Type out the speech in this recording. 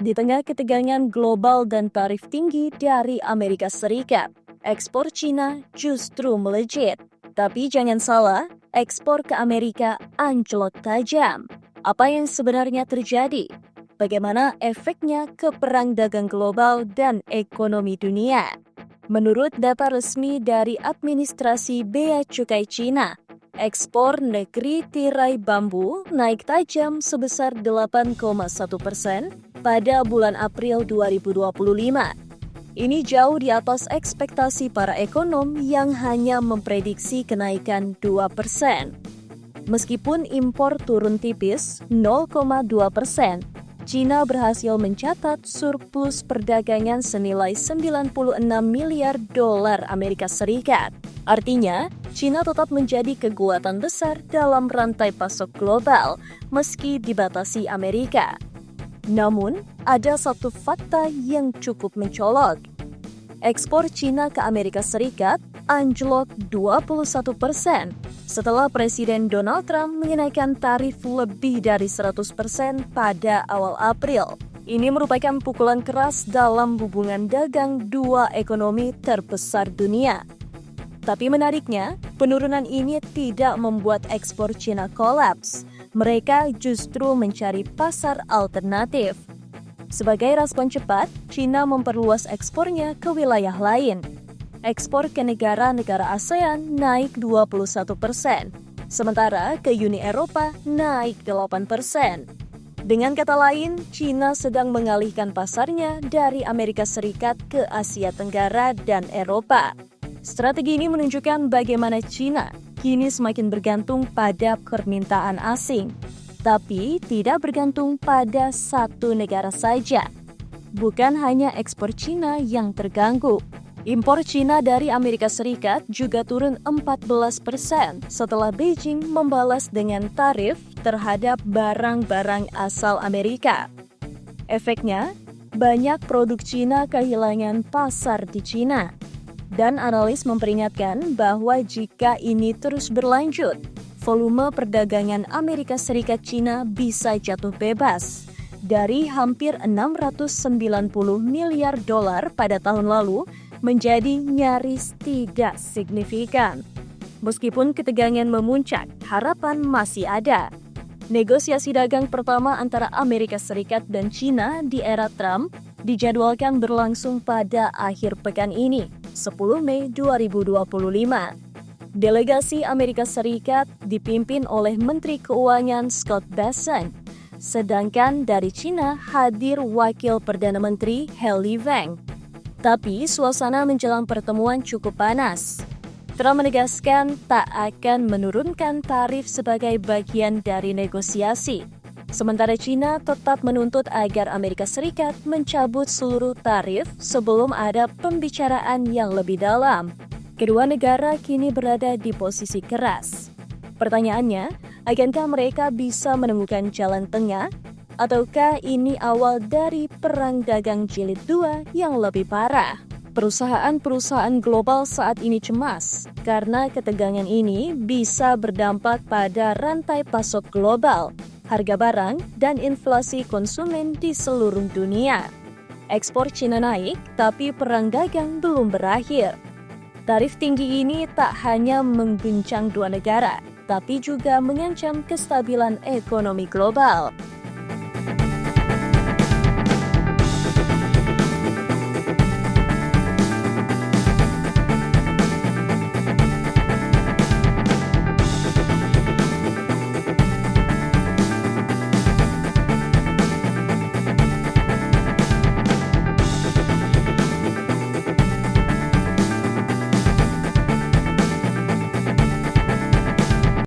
Di tengah ketegangan global dan tarif tinggi dari Amerika Serikat, ekspor Cina justru melejit. Tapi jangan salah, ekspor ke Amerika anjlok tajam. Apa yang sebenarnya terjadi? Bagaimana efeknya ke perang dagang global dan ekonomi dunia? Menurut data resmi dari Administrasi Bea Cukai Cina, ekspor negeri tirai bambu naik tajam sebesar 8,1% pada bulan April 2025. Ini jauh di atas ekspektasi para ekonom yang hanya memprediksi kenaikan 2%. Meskipun impor turun tipis 0,2%, Cina berhasil mencatat surplus perdagangan senilai 96 miliar dolar Amerika Serikat. Artinya, Cina tetap menjadi kekuatan besar dalam rantai pasok global meski dibatasi Amerika. Namun, ada satu fakta yang cukup mencolok. Ekspor Cina ke Amerika Serikat anjlok 21% setelah Presiden Donald Trump mengenaikan tarif lebih dari 100% pada awal April. Ini merupakan pukulan keras dalam hubungan dagang dua ekonomi terbesar dunia. Tapi menariknya, penurunan ini tidak membuat ekspor Cina kolaps. Mereka justru mencari pasar alternatif. Sebagai respon cepat, Cina memperluas ekspornya ke wilayah lain. Ekspor ke negara-negara ASEAN naik 21%, sementara ke Uni Eropa naik 8%. Dengan kata lain, Cina sedang mengalihkan pasarnya dari Amerika Serikat ke Asia Tenggara dan Eropa. Strategi ini menunjukkan bagaimana Cina kini semakin bergantung pada permintaan asing, tapi tidak bergantung pada satu negara saja. Bukan hanya ekspor Cina yang terganggu. Impor Cina dari Amerika Serikat juga turun 14% setelah Beijing membalas dengan tarif terhadap barang-barang asal Amerika. Efeknya, banyak produk Cina kehilangan pasar di Cina. Dan analis memperingatkan bahwa jika ini terus berlanjut, volume perdagangan Amerika Serikat Cina bisa jatuh bebas. Dari hampir 690 miliar dolar pada tahun lalu menjadi nyaris tidak signifikan. Meskipun ketegangan memuncak, harapan masih ada. Negosiasi dagang pertama antara Amerika Serikat dan Cina di era Trump dijadwalkan berlangsung pada akhir pekan ini, 10 Mei 2025. Delegasi Amerika Serikat dipimpin oleh Menteri Keuangan Scott Bessent, sedangkan dari Cina hadir Wakil Perdana Menteri He Weng. Tapi suasana menjelang pertemuan cukup panas. Trump menegaskan tak akan menurunkan tarif sebagai bagian dari negosiasi. Sementara Cina tetap menuntut agar Amerika Serikat mencabut seluruh tarif sebelum ada pembicaraan yang lebih dalam. Kedua negara kini berada di posisi keras. Pertanyaannya, akankah mereka bisa menemukan jalan tengah? Ataukah ini awal dari perang dagang jilid 2 yang lebih parah? Perusahaan-perusahaan global saat ini cemas karena ketegangan ini bisa berdampak pada rantai pasok global, harga barang, dan inflasi konsumen di seluruh dunia. Ekspor Cina naik, tapi perang dagang belum berakhir. Tarif tinggi ini tak hanya mengguncang dua negara, tapi juga mengancam kestabilan ekonomi global.